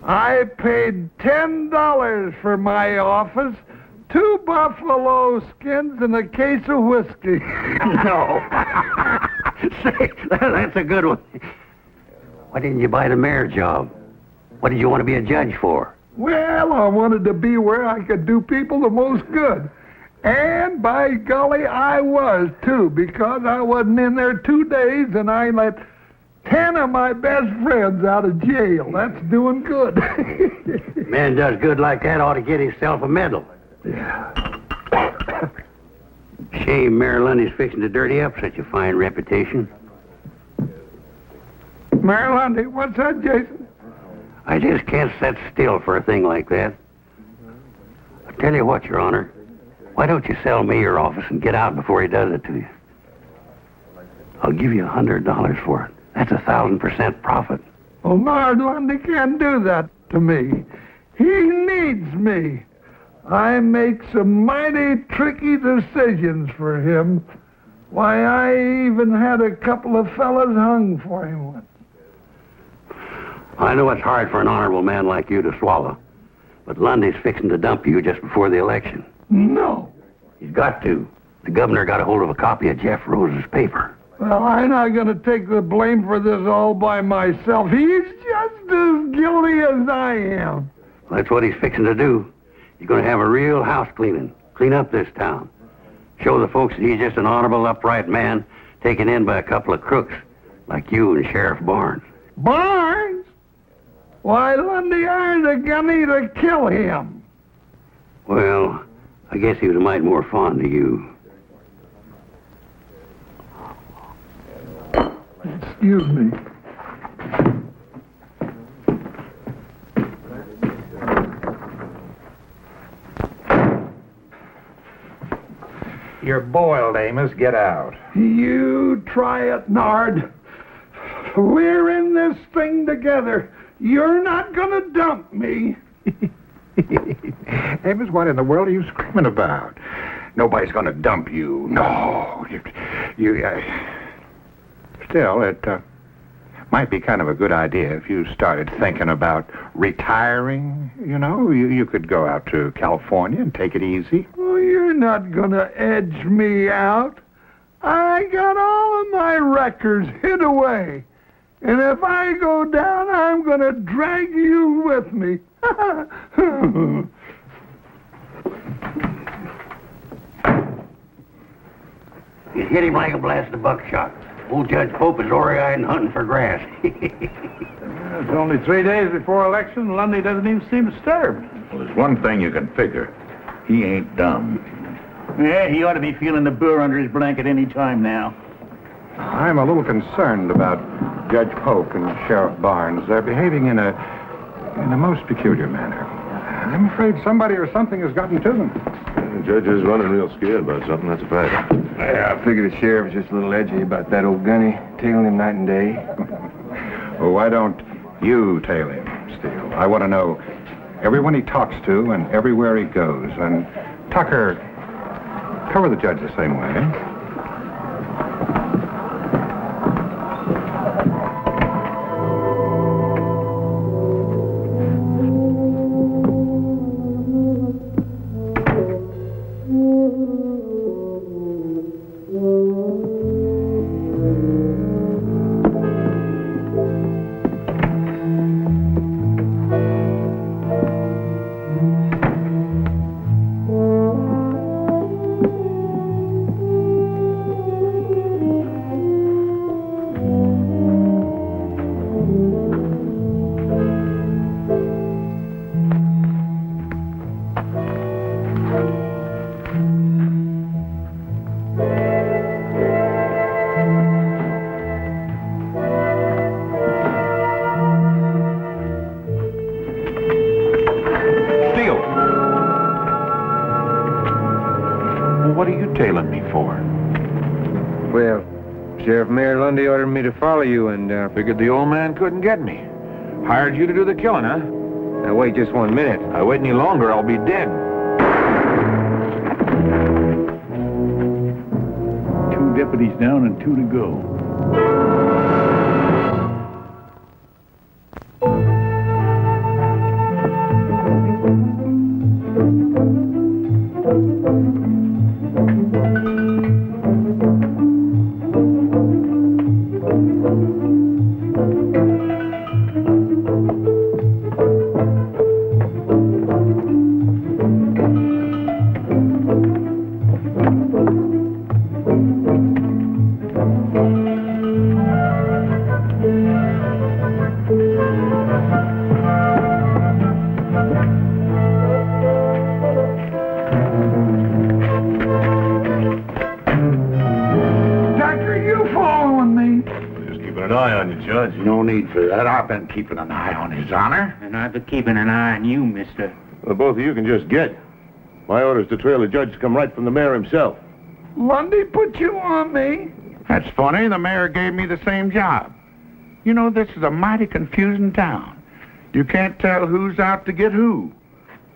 I paid $10 for my office, 2 buffalo skins, and a case of whiskey. No. Say, that's a good one. Why didn't you buy the mayor job? What did you want to be a judge for? Well, I wanted to be where I could do people the most good. And by golly, I was, too, because I wasn't in there 2 days and I let 10 of my best friends out of jail. That's doing good. Man does good like that ought to get himself a medal. Yeah. Shame Mayor Lundy's fixing to dirty up such a fine reputation. Mayor Lundy, what's that, Jason? I just can't sit still for a thing like that. I tell you what, Your Honor. Why don't you sell me your office and get out before he does it to you? I'll give you $100 for it. That's 1,000% profit. Well, Mayor Lundy can't do that to me. He needs me. I make some mighty tricky decisions for him. Why, I even had a couple of fellas hung for him once. I know it's hard for an honorable man like you to swallow, but Lundy's fixing to dump you just before the election. No. He's got to. The governor got a hold of a copy of Jeff Rose's paper. Well, I'm not going to take the blame for this all by myself. He's just as guilty as I am. That's what he's fixing to do. He's going to have a real house cleaning. Clean up this town. Show the folks that he's just an honorable, upright man taken in by a couple of crooks like you and Sheriff Barnes. Barnes? Why, Lundy hired a gunny to kill him. Well, I guess he was a mite more fond of you. Excuse me. You're boiled, Amos. Get out. You try it, Nard. We're in this thing together. You're not gonna dump me. Amos, what in the world are you screaming about? Nobody's going to dump you. No. Still, it might be kind of a good idea if you started thinking about retiring. You know, you could go out to California and take it easy. Well, you're not gonna edge me out. I got all of my records hid away. And if I go down, I'm gonna drag you with me. You hit him like a blast of buckshot. Old Judge Pope is ore-eyed and hunting for grass. It's only 3 days before election, and Lundy doesn't even seem disturbed. Well, there's one thing you can figure. He ain't dumb. Yeah, he ought to be feeling the burr under his blanket any time now. I'm a little concerned about Judge Pope and Sheriff Barnes. They're behaving in a most peculiar manner. I'm afraid somebody or something has gotten to them. The judge is running real scared about something, that's a fact. Yeah, I figure the sheriff is just a little edgy about that old gunny, tailing him night and day. Well, why don't you tail him, Steele? I want to know everyone he talks to and everywhere he goes. And Tucker, cover the judge the same way. What are you tailing me for? Well, Sheriff Mayor Lundy ordered me to follow you and, Figured the old man couldn't get me. Hired you to do the killing, huh? Now, wait just 1 minute. I wait any longer, I'll be dead. 2 deputies down and 2 to go. Judge, no need for that. I've been keeping an eye on His Honor. And I've been keeping an eye on you, mister. Well, both of you can just get. My orders to trail the judge come right from the mayor himself. Lundy put you on me. That's funny. The mayor gave me the same job. You know, this is a mighty confusing town. You can't tell who's out to get who.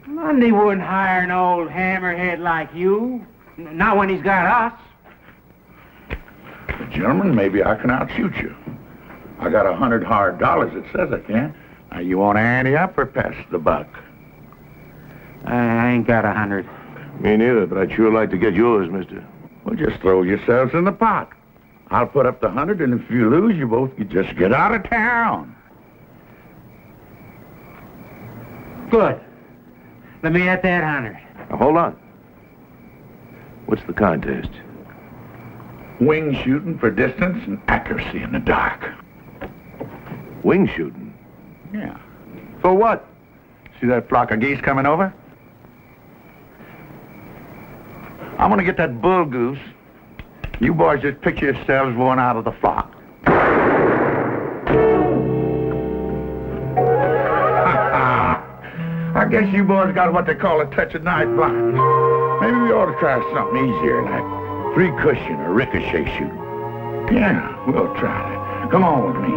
Lundy wouldn't hire an old hammerhead like you. Not when he's got us. Gentlemen, maybe I can outshoot you. I got $100 hard dollars that says I can. Now, you want to ante up or pass the buck? I ain't got 100. Me neither, but I'd sure like to get yours, mister. Well, just throw yourselves in the pot. I'll put up the 100, and if you lose, you both just get out of town. Good. Let me at that 100. Now, hold on. What's the contest? Wing shooting for distance and accuracy in the dark. Wing shooting? Yeah. For what? See that flock of geese coming over? I'm gonna get that bull goose. You boys just picture yourselves going out of the flock. I guess you boys got what they call a touch of night blind. Maybe we ought to try something easier, like 3 cushion or ricochet shooting. Yeah, we'll try that. Come on with me.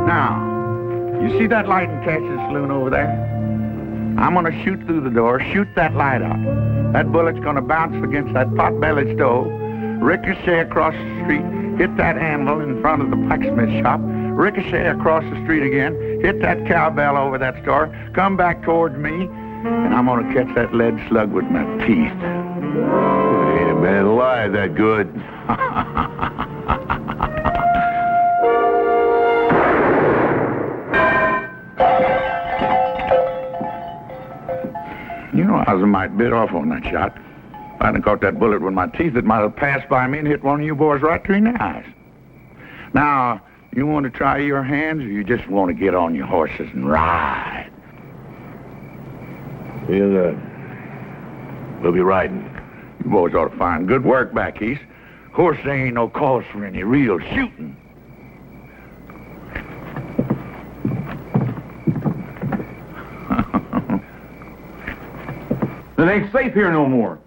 Now, you see that light in Cassius' saloon over there? I'm gonna shoot through the door, shoot that light out. That bullet's gonna bounce against that pot-bellied stove, ricochet across the street, hit that anvil in front of the blacksmith shop, ricochet across the street again, hit that cowbell over that store, come back towards me, and I'm gonna catch that lead slug with my teeth. Ain't a man alive that good. You know, I was a mite bit off on that shot. If I hadn't caught that bullet with my teeth, it might have passed by me and hit one of you boys right between the eyes. Now, you want to try your hands, or you just want to get on your horses and ride? We'll be riding. You boys ought to find good work back east. Of course, there ain't no cause for any real shooting. It ain't safe here no more.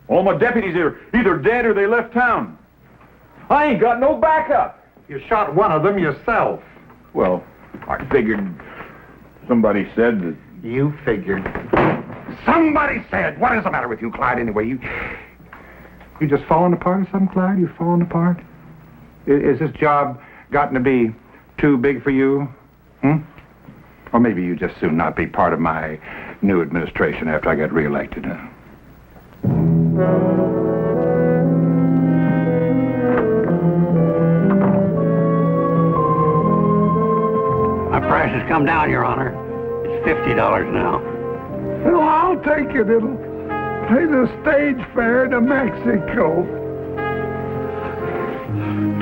All my deputies are either dead or they left town. I ain't got no backup. You shot one of them yourself. Well, I figured somebody said that... You figured. Somebody said. What is the matter with you, Clyde, anyway? You just falling apart or something, Clyde? You falling apart? Is this job gotten to be too big for you? Or maybe you just soon not be part of my new administration after I get reelected, huh? My price has come down, Your Honor. It's $50 now. Well, I'll take it. It'll pay the stage fare to Mexico.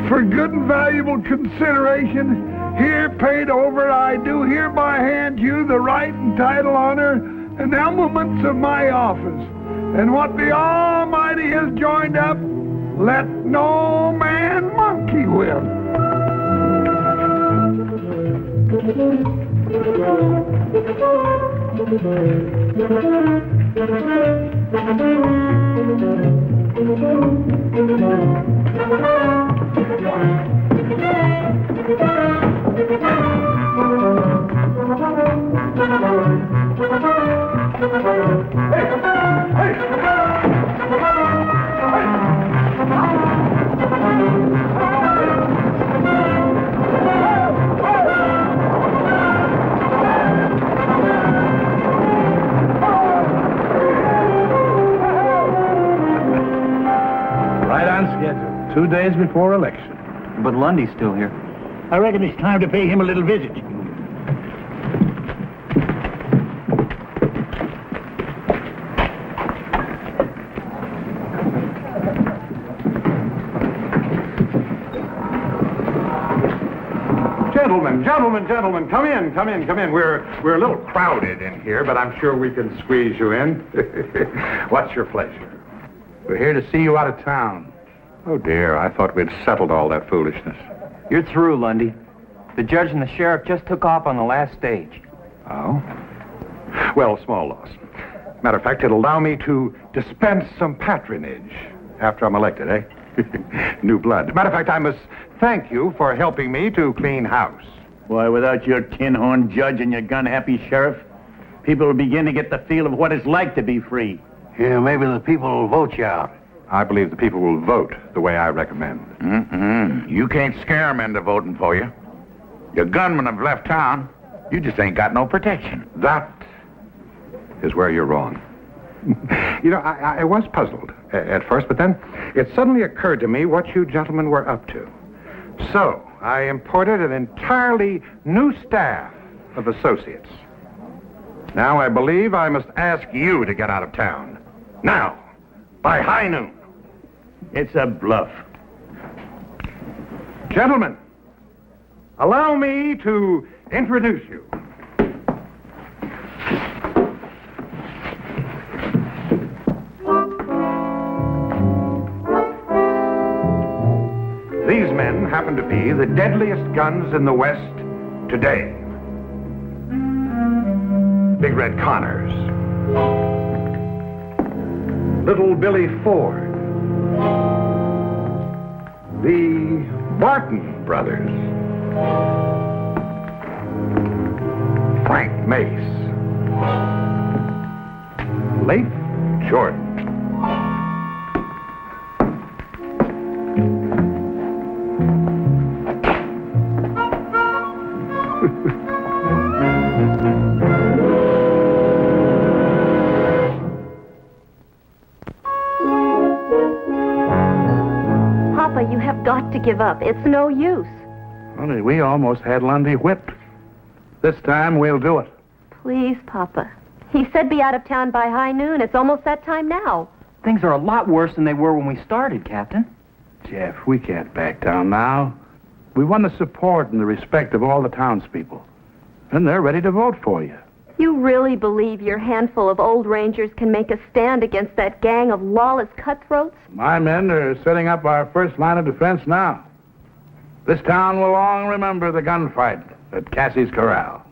For good and valuable consideration, here paid over, I do hereby hand you the right and title, honor, and elements of my office. And what the Almighty has joined up, let no man monkey with. Right on schedule. 2 days before election. But Lundy's still here. I reckon it's time to pay him a little visit. Gentlemen, come in. We're a little crowded in here, but I'm sure we can squeeze you in. What's your pleasure? We're here to see you out of town. Oh, dear, I thought we'd settled all that foolishness. You're through, Lundy. The judge and the sheriff just took off on the last stage. Oh? Well, small loss. Matter of fact, it'll allow me to dispense some patronage after I'm elected, eh? New blood. Matter of fact, I must thank you for helping me to clean house. Why, without your tin-horn judge and your gun-happy sheriff, people will begin to get the feel of what it's like to be free. Yeah, maybe the people will vote you out. I believe the people will vote the way I recommend. You can't scare them into voting for you. Your gunmen have left town. You just ain't got no protection. That is where you're wrong. You know, I was puzzled at first, but then it suddenly occurred to me what you gentlemen were up to. So, I imported an entirely new staff of associates. Now I believe I must ask you to get out of town. Now, by high noon. It's a bluff. Gentlemen, allow me to introduce you. These men happen to be the deadliest guns in the West today. Big Red Connors, Little Billy Ford, the Barton brothers, Frank Mace, Leif Jordan. Papa, you have got to give up. It's no use. Only we almost had Lundy whipped. This time we'll do it. Please, Papa. He said be out of town by high noon. It's almost that time now. Things are a lot worse than they were when we started, Captain. Jeff, we can't back down now. We won the support and the respect of all the townspeople. And they're ready to vote for you. You really believe your handful of old rangers can make a stand against that gang of lawless cutthroats? My men are setting up our first line of defense now. This town will long remember the gunfight at Cassie's Corral.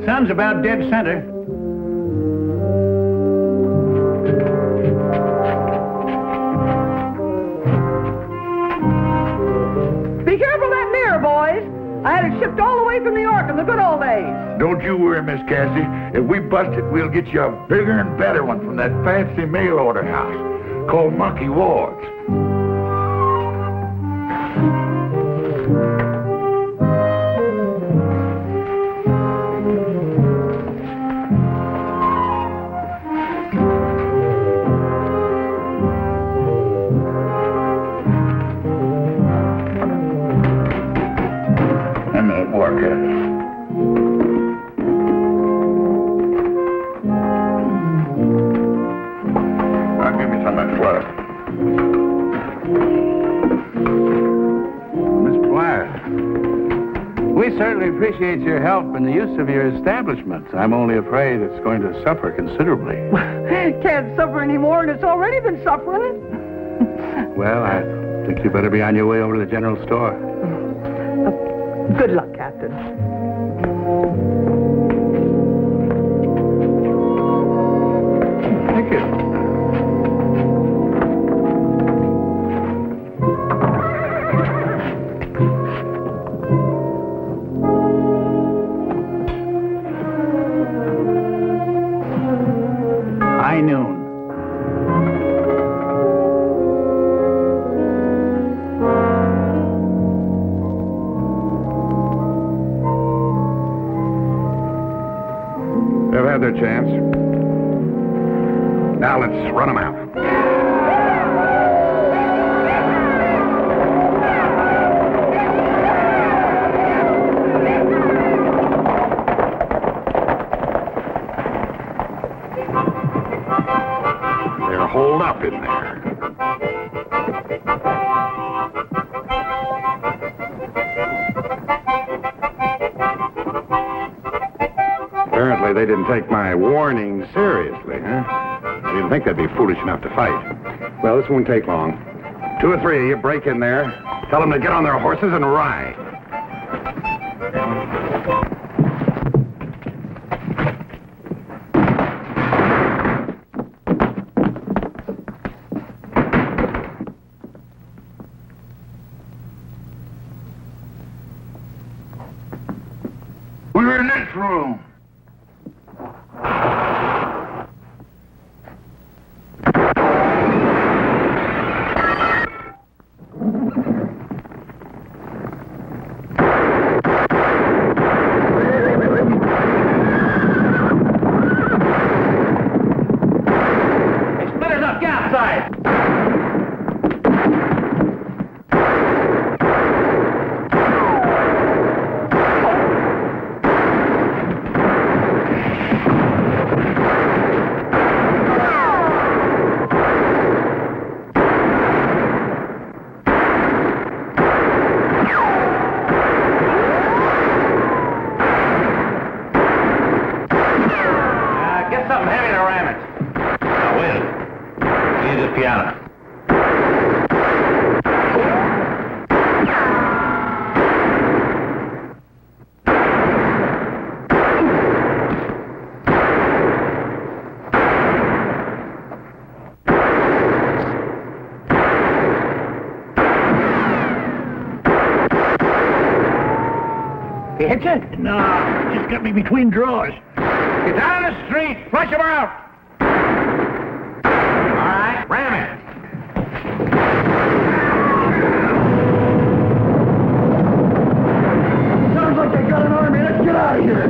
Sun's about dead center. Be careful of that mirror, boys. I had it shipped all the way from New York in the good old days. Don't you worry, Miss Cassie. If we bust it, we'll get you a bigger and better one from that fancy mail order house called Monkey Ward's. Now, give me some of that flour. Miss Platt, we certainly appreciate your help in the use of your establishment. I'm only afraid it's going to suffer considerably. Can't suffer anymore, and it's already been suffering. Well, I think you better be on your way over to the general store. Good luck, Captain. Thank you. High noon. They've had their chance. Now let's run them out. They're holed up in there. Apparently they didn't take my warning seriously, huh? I didn't think they'd be foolish enough to fight. Well, this won't take long. 2 or 3 of you break in there, tell them to get on their horses and ride. We're in this room. Get something heavy to ram it. Now, wait. Here's the piano. He hit you? No, just got me between drawers. Get down in the street. Flush him out. All right, ram it. Sounds like they got an army. Let's get out of here.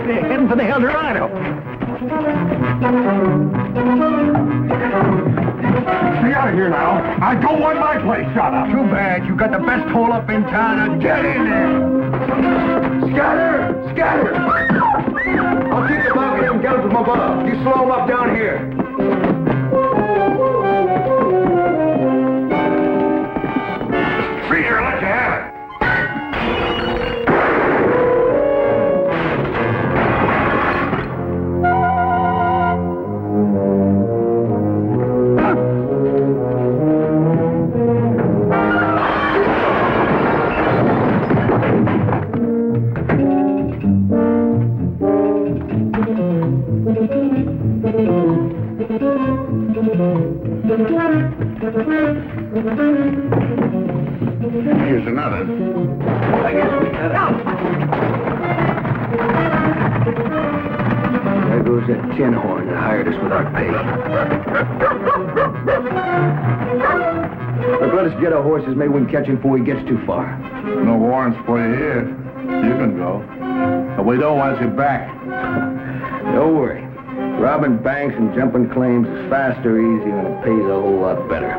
They're heading for the Eldorado. Stay out of here now. I don't want my place shot up. Too bad. You got the best hole up in town. Now get in there. Scatter! Scatter! I'll keep the balcony and guns from above. You slow them up down here. Freezer, let you have it. Here's another. I guess we got it. There goes that tin horn that hired us without pay. Look, let us get our horses. Maybe we can catch him before he gets too far. No warrants for you here. You can go. But we don't want you back. Don't worry. Robbing banks and jumping claims is fast or easy, and it pays a whole lot better.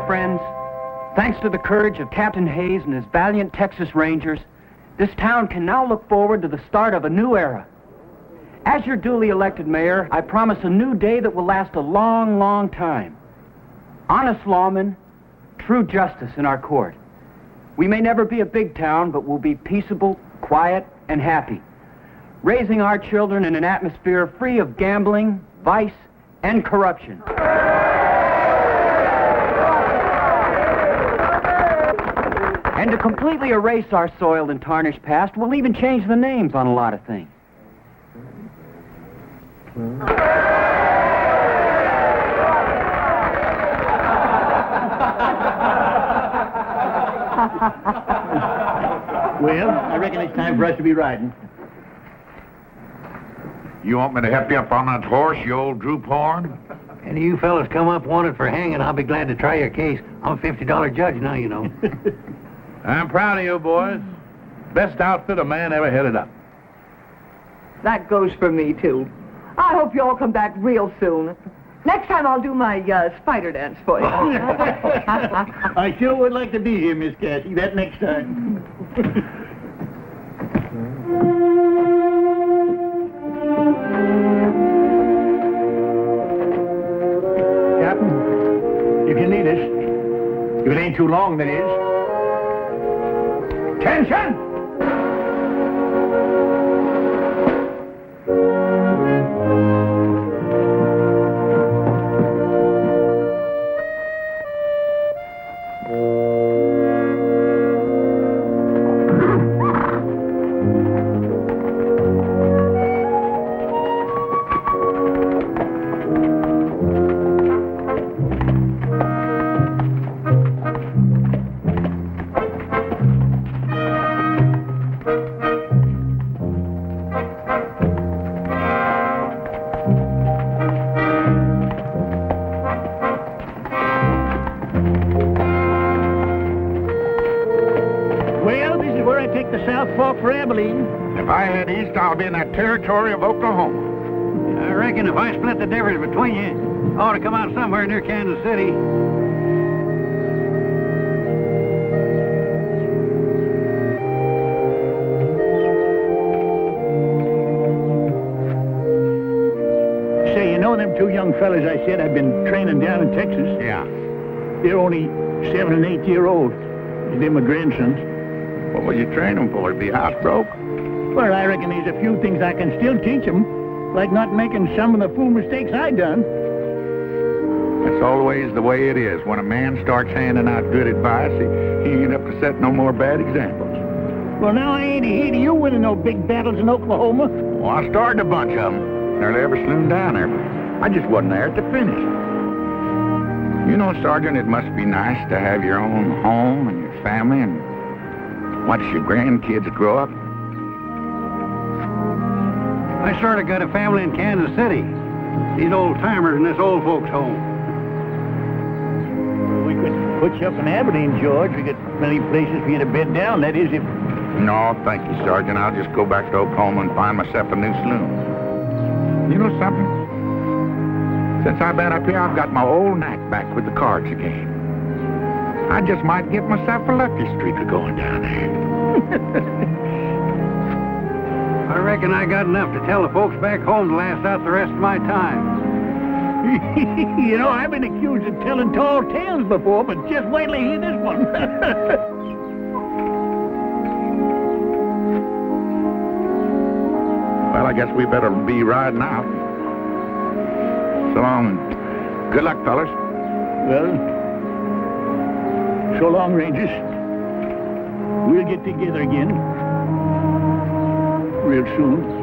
Friends, thanks to the courage of Captain Hayes and his valiant Texas Rangers, this town can now look forward to the start of a new era. As your duly elected mayor, I promise a new day that will last a long, long time. Honest lawmen, true justice in our court. We may never be a big town, but we'll be peaceable, quiet, and happy, raising our children in an atmosphere free of gambling, vice, and corruption. And to completely erase our soiled and tarnished past, we'll even change the names on a lot of things. Well, I reckon it's time for us to be riding. You want me to help you up on that horse, you old droop horn? Any of you fellas come up wanted for hanging, I'll be glad to try your case. I'm a $50 judge now, you know. I'm proud of you, boys. Best outfit a man ever headed up. That goes for me, too. I hope you all come back real soon. Next time I'll do my spider dance for you. I sure would like to be here, Miss Cassie. That next time. Captain, if you need us, if it ain't too long, that is. Attention! If I head east, I'll be in that territory of Oklahoma. I reckon if I split the difference between you, I ought to come out somewhere near Kansas City. Say, you know them two young fellas I said I've been training down in Texas? Yeah. They're only 7 and 8 year old. They're my grandsons. What will you train them for? To be housebroke? Well, I reckon there's a few things I can still teach them, like not making some of the fool mistakes I done. That's always the way it is. When a man starts handing out good advice, he ain't up to set no more bad examples. Well, now I ain't ahead of you winning no big battles in Oklahoma. Well, I started a bunch of them. Nearly every saloon down there. I just wasn't there at the finish. You know, Sergeant, it must be nice to have your own home and your family and watch your grandkids grow up. I sort of got a family in Kansas City. These old-timers in this old folks' home. We could put you up in Aberdeen, George. We got plenty of places for you to bed down. That is, if... No, thank you, Sergeant. I'll just go back to Oklahoma and find myself a new saloon. You know something? Since I've been up here, I've got my old knack back with the cards again. I just might get myself a lucky streak of going down there. I reckon I got enough to tell the folks back home to last out the rest of my time. You know, I've been accused of telling tall tales before, but just wait till you hear this one. Well, I guess we better be riding out. So long, and good luck, fellas. Well, so long, Rangers. We'll get together again real soon.